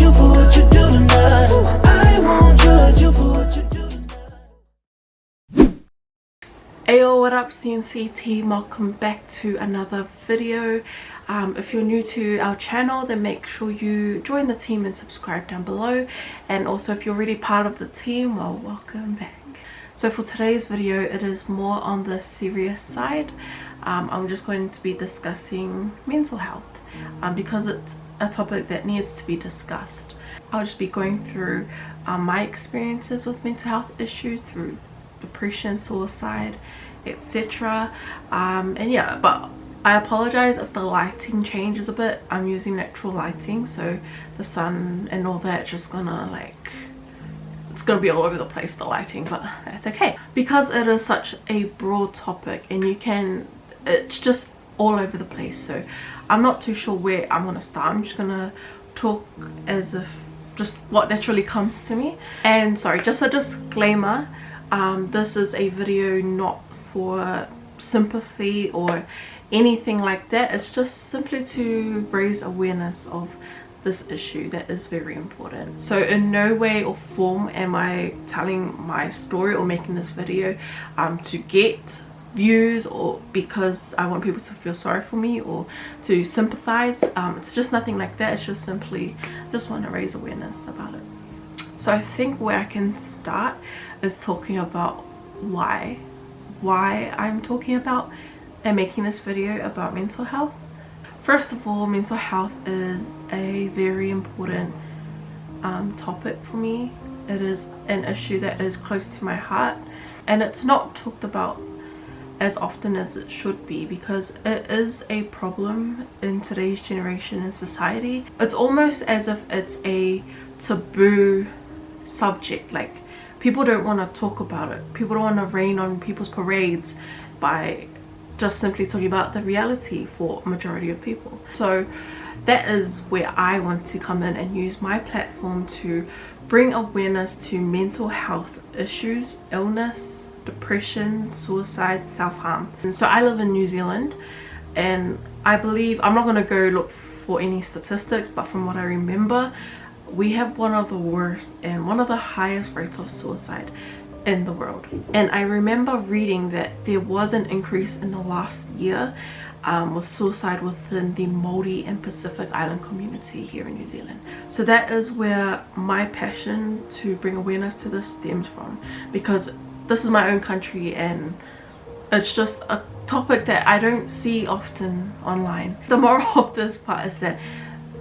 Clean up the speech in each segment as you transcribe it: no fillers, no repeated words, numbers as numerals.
you for what you do tonight. I won't judge you for what you do tonight. Ayo, what up CNC team, welcome back to another video. If you're new to our channel, then make sure you join the team and subscribe down below, and also if you're already part of the team, well, welcome back. So for today's video, it is more on the serious side. I'm just going to be discussing mental health because it's a topic that needs to be discussed. I'll just be going through my experiences with mental health issues through depression, suicide, etc. And yeah, but I apologize if the lighting changes a bit. I'm using natural lighting, so the sun and all that just gonna it's gonna be all over the place, the lighting, but that's okay because it is such a broad topic and it's just all over the place. So I'm not too sure where I'm gonna start. I'm just gonna talk as if just what naturally comes to me. And sorry, just a disclaimer, this is a video not for sympathy or anything like that. It's just simply to raise awareness of this issue that is very important. So in no way or form am I telling my story or making this video to get views or because I want people to feel sorry for me or to sympathize. It's just nothing like that. It's just simply just want to raise awareness about it. So I think where I can start is talking about why I'm talking about and making this video about mental health. First of all, mental health is a very important topic for me. It is an issue that is close to my heart, and it's not talked about as often as it should be because it is a problem in today's generation and society. It's almost as if it's a taboo subject. Like, people don't want to talk about it. People don't want to rain on people's parades by just simply talking about the reality for a majority of people. So that is where I want to come in and use my platform to bring awareness to mental health issues, illness, depression, suicide, self-harm. And so I live in New Zealand, and I believe, I'm not going to go look for any statistics, but from what I remember, we have one of the worst and one of the highest rates of suicide in the world. And I remember reading that there was an increase in the last year with suicide within the Māori and Pacific Island community here in New Zealand. So that is where my passion to bring awareness to this stems from, because this is my own country and it's just a topic that I don't see often online. The moral of this part is that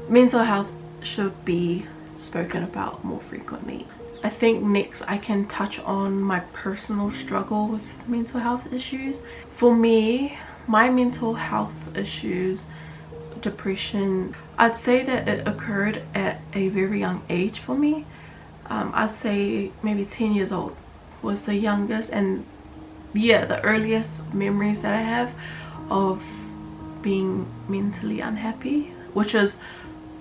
mental health should be spoken about more frequently. I think next I can touch on my personal struggle with mental health issues. For me, my mental health issues, depression, I'd say that it occurred at a very young age for me. I'd say maybe 10 years old was the youngest, and yeah, the earliest memories that I have of being mentally unhappy, which is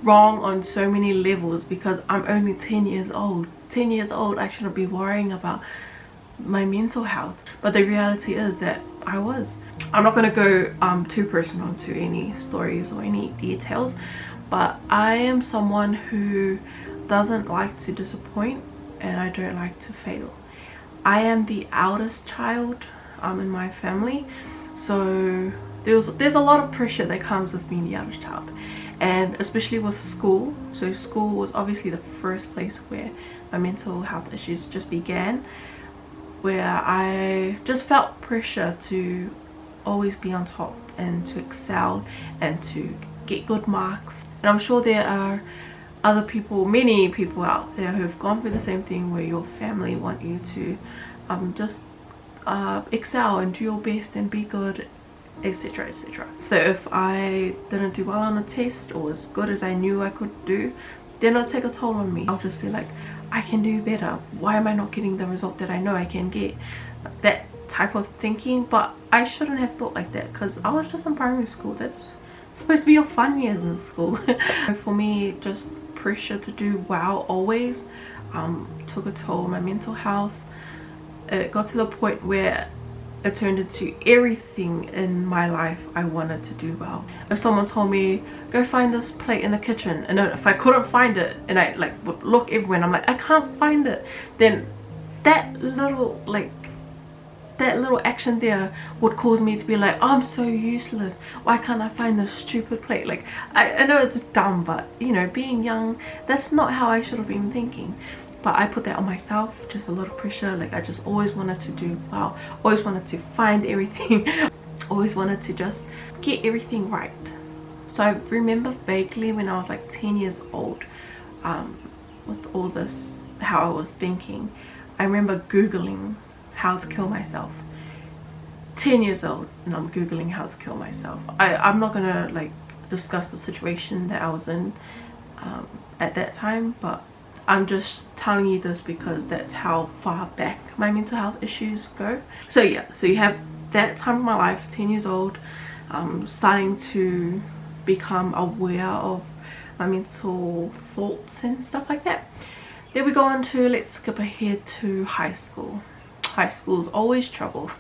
wrong on so many levels because I'm only 10 years old. 10 years old, I shouldn't be worrying about my mental health, but the reality is that I was. I'm not going to go too personal to any stories or any details, but I am someone who doesn't like to disappoint and I don't like to fail. I am the eldest child in my family, so there's a lot of pressure that comes with being the eldest child, and especially with school. So school was obviously the first place where my mental health issues just began, where I just felt pressure to always be on top and to excel and to get good marks. And I'm sure there are other people, many people out there who have gone through the same thing, where your family want you to just excel and do your best and be good, etc, etc. So if I didn't do well on a test or as good as I knew I could do, then it'll take a toll on me. I'll just be like, I can do better. Why am I not getting the result that I know I can get? That type of thinking. But I shouldn't have thought like that because I was just in primary school. That's supposed to be your fun years in school. For me, just pressure to do well always took a toll on my mental health. It got to the point where it turned into everything in my life I wanted to do well. If someone told me, go find this plate in the kitchen, and if I couldn't find it, and I like would look everywhere and I'm like, I can't find it, then that little action there would cause me to be like, oh, I'm so useless, why can't I find this stupid plate? Like I know it's dumb, but you know, being young, that's not how I should have been thinking. But I put that on myself, just a lot of pressure. Like I just always wanted to do well, always wanted to find everything, always wanted to just get everything right. So I remember vaguely when I was like 10 years old, with all this, how I was thinking, I remember googling how to kill myself. 10 years old and I'm googling how to kill myself. I'm not gonna like discuss the situation that I was in at that time, but I'm just telling you this because that's how far back my mental health issues go. So yeah, so you have that time of my life, 10 years old, starting to become aware of my mental thoughts and stuff like that. Then we go on to, let's skip ahead to high school. High school is always trouble.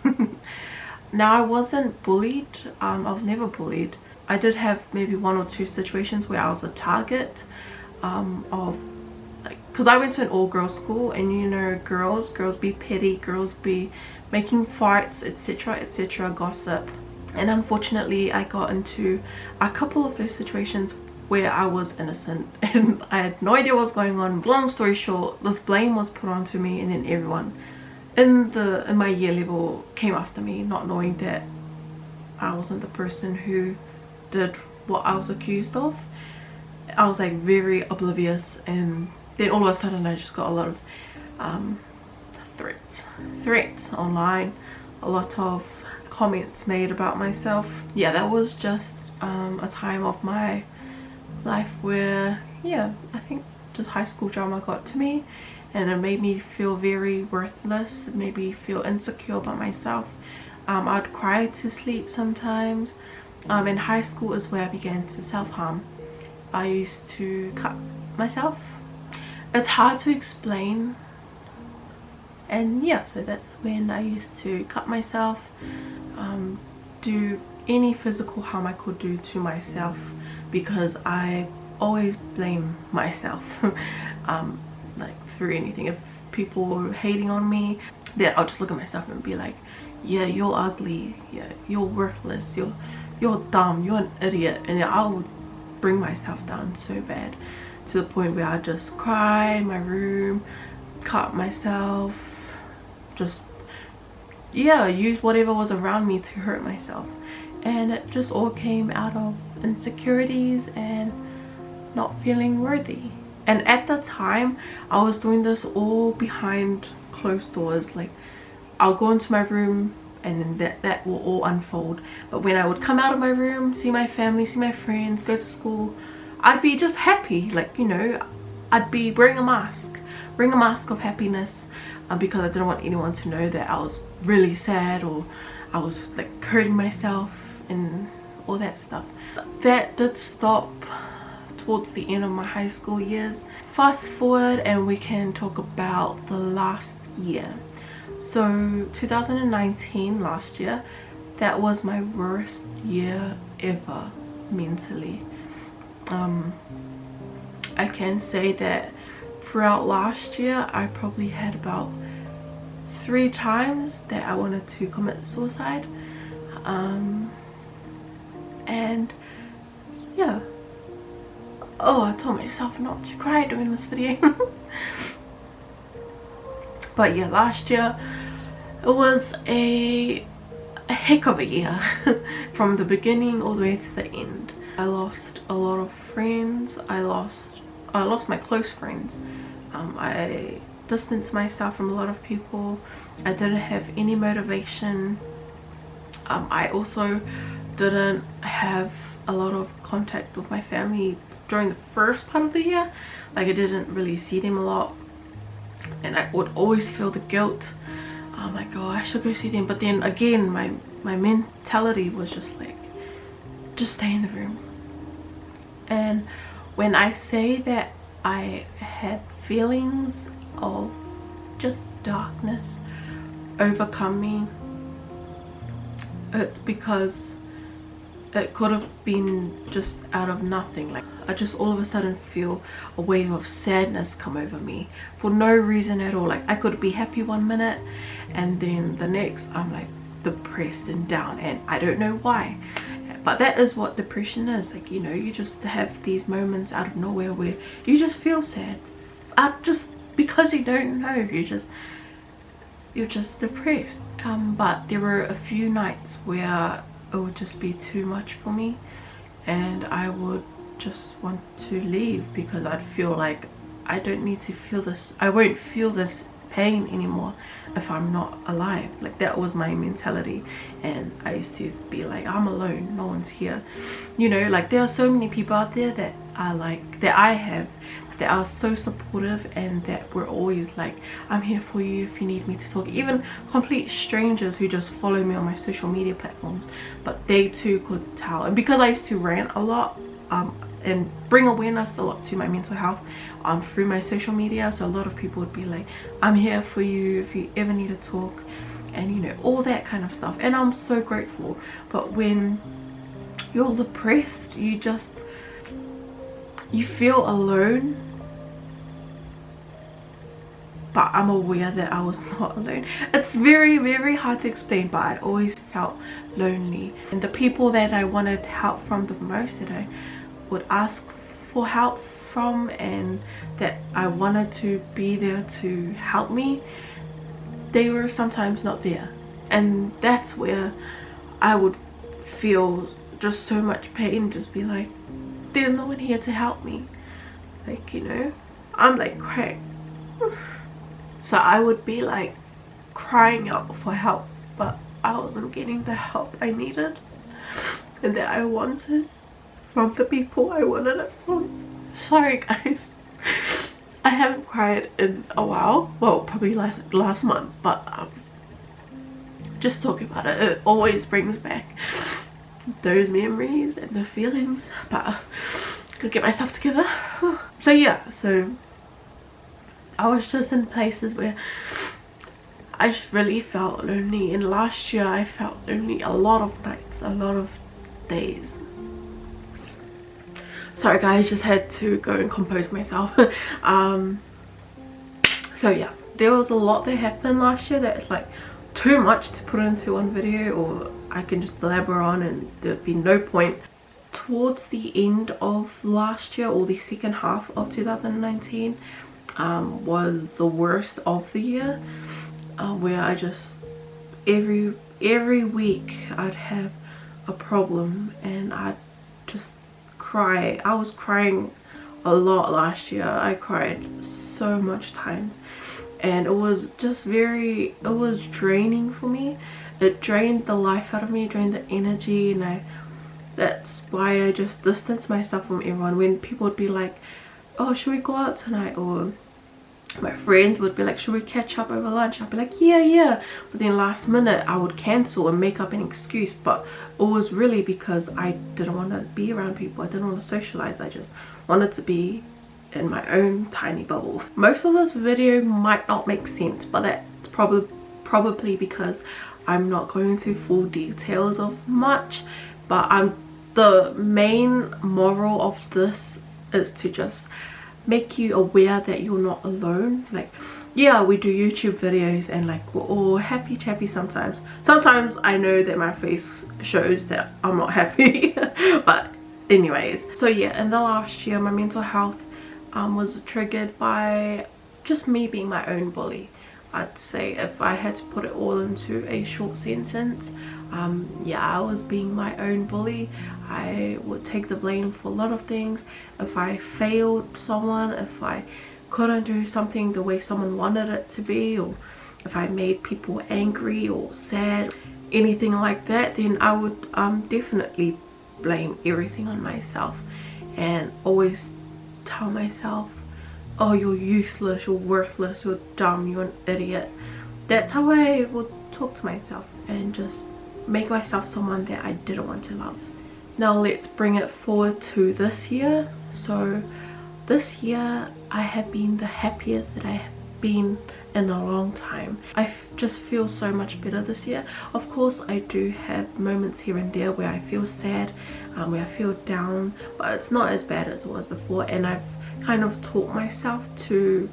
Now I wasn't bullied, I was never bullied. I did have maybe 1 or 2 situations where I was a target of, because I went to an all-girls school, and you know, girls be petty, girls be making fights, etc, etc, gossip. And unfortunately I got into a couple of those situations where I was innocent and I had no idea what was going on. Long story short, this blame was put onto me, and then everyone in my year level came after me, not knowing that I wasn't the person who did what I was accused of. I was like very oblivious, and then all of a sudden I just got a lot of threats online, a lot of comments made about myself. Yeah, that was just a time of my life where, yeah, I think just high school drama got to me, and it made me feel very worthless. It made me feel insecure about myself. I'd cry to sleep sometimes. In high school is where I began to self-harm. I used to cut myself. It's hard to explain, and yeah, so that's when I used to cut myself, do any physical harm I could do to myself, because I always blame myself. Like through anything. If people were hating on me, then I'll just look at myself and be like, yeah, you're ugly, yeah, you're worthless, you're dumb, you're an idiot. And then I would bring myself down so bad, to the point where I just cry in my room, cut myself, just, yeah, use whatever was around me to hurt myself. And it just all came out of insecurities and not feeling worthy. And at the time I was doing this all behind closed doors. Like I'll go into my room and then that will all unfold. But when I would come out of my room, see my family, see my friends, go to school, I'd be just happy. Like, you know, I'd be wearing a mask of happiness, because I didn't want anyone to know that I was really sad, or I was like hurting myself and all that stuff. That did stop towards the end of my high school years. Fast forward and we can talk about the last year. So 2019, last year, that was my worst year ever mentally. I can say that throughout last year I probably had about 3 times that I wanted to commit suicide, and yeah, oh, I told myself not to cry during this video. But yeah, last year it was a heck of a year from the beginning all the way to the end. I lost a lot of friends. I lost my close friends. I distanced myself from a lot of people. I didn't have any motivation. I also didn't have a lot of contact with my family during the first part of the year. Like I didn't really see them a lot, and I would always feel the guilt. Oh my god, I should go see them. But then again, my mentality was just like, just stay in the room. And when I say that I had feelings of just darkness overcome me, it's because it could have been just out of nothing. Like I just all of a sudden feel a wave of sadness come over me for no reason at all. Like I could be happy one minute and then the next I'm like depressed and down, and I don't know why. But that is what depression is. Like, you know, you just have these moments out of nowhere where you just feel sad, just because you don't know, you're just depressed. But there were a few nights where it would just be too much for me and I would just want to leave because I'd feel like I don't need to feel this, I won't feel this pain anymore if I'm not alive. Like that was my mentality, and I used to be like, I'm alone, no one's here, you know. Like there are so many people out there that are like that I have, that are so supportive and that were always like, I'm here for you if you need me to talk. Even complete strangers who just follow me on my social media platforms, but they too could tell. And because I used to rant a lot and bring awareness a lot to my mental health through my social media, so a lot of people would be like, I'm here for you if you ever need to talk, and you know, all that kind of stuff. And I'm so grateful. But when you're depressed, you feel alone. But I'm aware that I was not alone. It's very, very hard to explain, but I always felt lonely. And the people that I wanted help from the most, that I would ask for help from and that I wanted to be there to help me, they were sometimes not there. And that's where I would feel just so much pain, just be like, there's no one here to help me. Like, you know, I'm like crying. So I would be like crying out for help, but I wasn't getting the help I needed and that I wanted from the people I wanted it from. Sorry guys, I haven't cried in a while, well probably last month, but just talking about it, it always brings back those memories and the feelings. But I could get myself together. So yeah, so I was just in places where I just really felt lonely, and last year I felt lonely a lot of nights, a lot of days. Sorry guys, just had to go and compose myself. So yeah, there was a lot that happened last year that is like too much to put into one video, or I can just blabber on and there'd be no point. Towards the end of last year, or the second half of 2019, was the worst of the year, where I just every week I'd have a problem and I'd just cry. I was crying a lot last year. I cried so much times, and it was just it was draining for me. It drained the life out of me, drained the energy, and that's why I just distanced myself from everyone. When people would be like, oh, should we go out tonight, or my friends would be like, should we catch up over lunch? I'd be like, yeah. But then last minute I would cancel and make up an excuse, but it was really because I didn't want to be around people. I didn't want to socialize. I just wanted to be in my own tiny bubble. Most of this video might not make sense, but that's probably because I'm not going into full details of much. But the main moral of this is to just make you aware that you're not alone. Like, yeah, we do YouTube videos and like we're all happy chappy sometimes. Sometimes I know that my face shows that I'm not happy. But anyways, so yeah, in the last year my mental health was triggered by just me being my own bully. I'd say if I had to put it all into a short sentence, yeah, I was being my own bully. I would take the blame for a lot of things. If I failed someone, if I couldn't do something the way someone wanted it to be, or if I made people angry or sad, anything like that, then I would definitely blame everything on myself and always tell myself, oh, you're useless, you're worthless, you're dumb, you're an idiot. That's how I would talk to myself and just make myself someone that I didn't want to love. Now let's bring it forward to this year. So this year I have been the happiest that I have been in a long time. I just feel so much better this year. Of course I do have moments here and there where I feel sad, where I feel down, but it's not as bad as it was before, and I've kind of taught myself to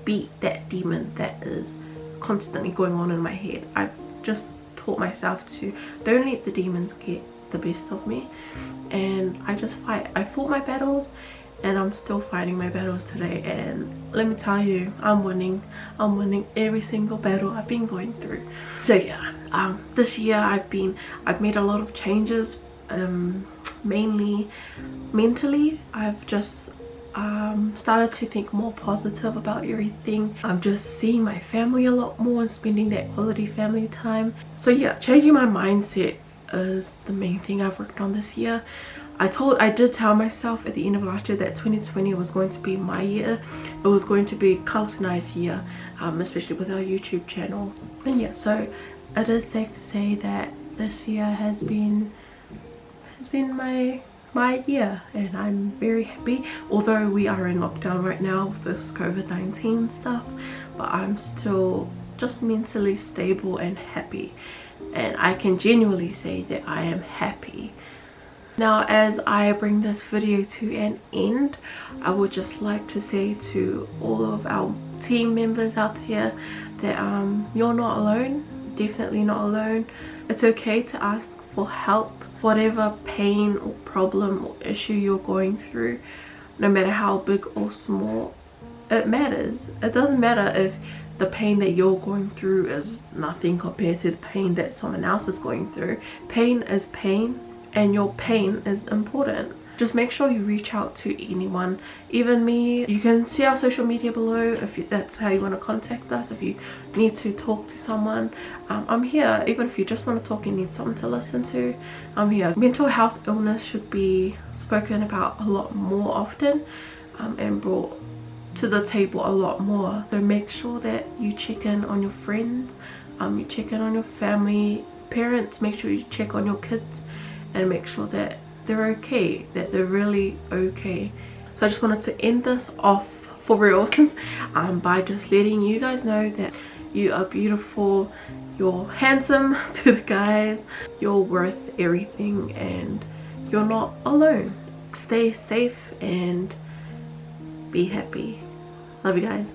beat that demon that is constantly going on in my head. I've just taught myself to don't let the demons get the best of me, and I just fight. I fought my battles, and I'm still fighting my battles today, and let me tell you, I'm winning every single battle I've been going through. So yeah, this year I've made a lot of changes, mainly mentally. I've just started to think more positive about everything. I'm just seeing my family a lot more and spending that quality family time. So yeah, changing my mindset is the main thing I've worked on this year. I did tell myself at the end of last year that 2020 was going to be my year. It was going to be Carlton I's year, especially with our YouTube channel. And yeah, so it is safe to say that this year has been my year, and I'm very happy. Although we are in lockdown right now with this COVID-19 stuff, but I'm still just mentally stable and happy, and I can genuinely say that I am happy. Now, as I bring this video to an end, I would just like to say to all of our team members out there that you're not alone. Definitely not alone. It's okay to ask for help. Whatever pain or problem or issue you're going through, no matter how big or small, it matters. It doesn't matter if the pain that you're going through is nothing compared to the pain that someone else is going through. Pain is pain, and your pain is important. Just make sure you reach out to anyone, even me. You can see our social media below if that's how you want to contact us. If you need to talk to someone, I'm here. Even if you just want to talk and need someone to listen to, I'm here. Mental health illness should be spoken about a lot more often, and brought to the table a lot more. So make sure that you check in on your friends, you check in on your family, parents. Make sure you check on your kids and make sure that they're okay, that they're really okay. So I just wanted to end this off for real by just letting you guys know that you are beautiful, you're handsome to the guys, you're worth everything, and you're not alone. Stay safe and be happy. Love you guys.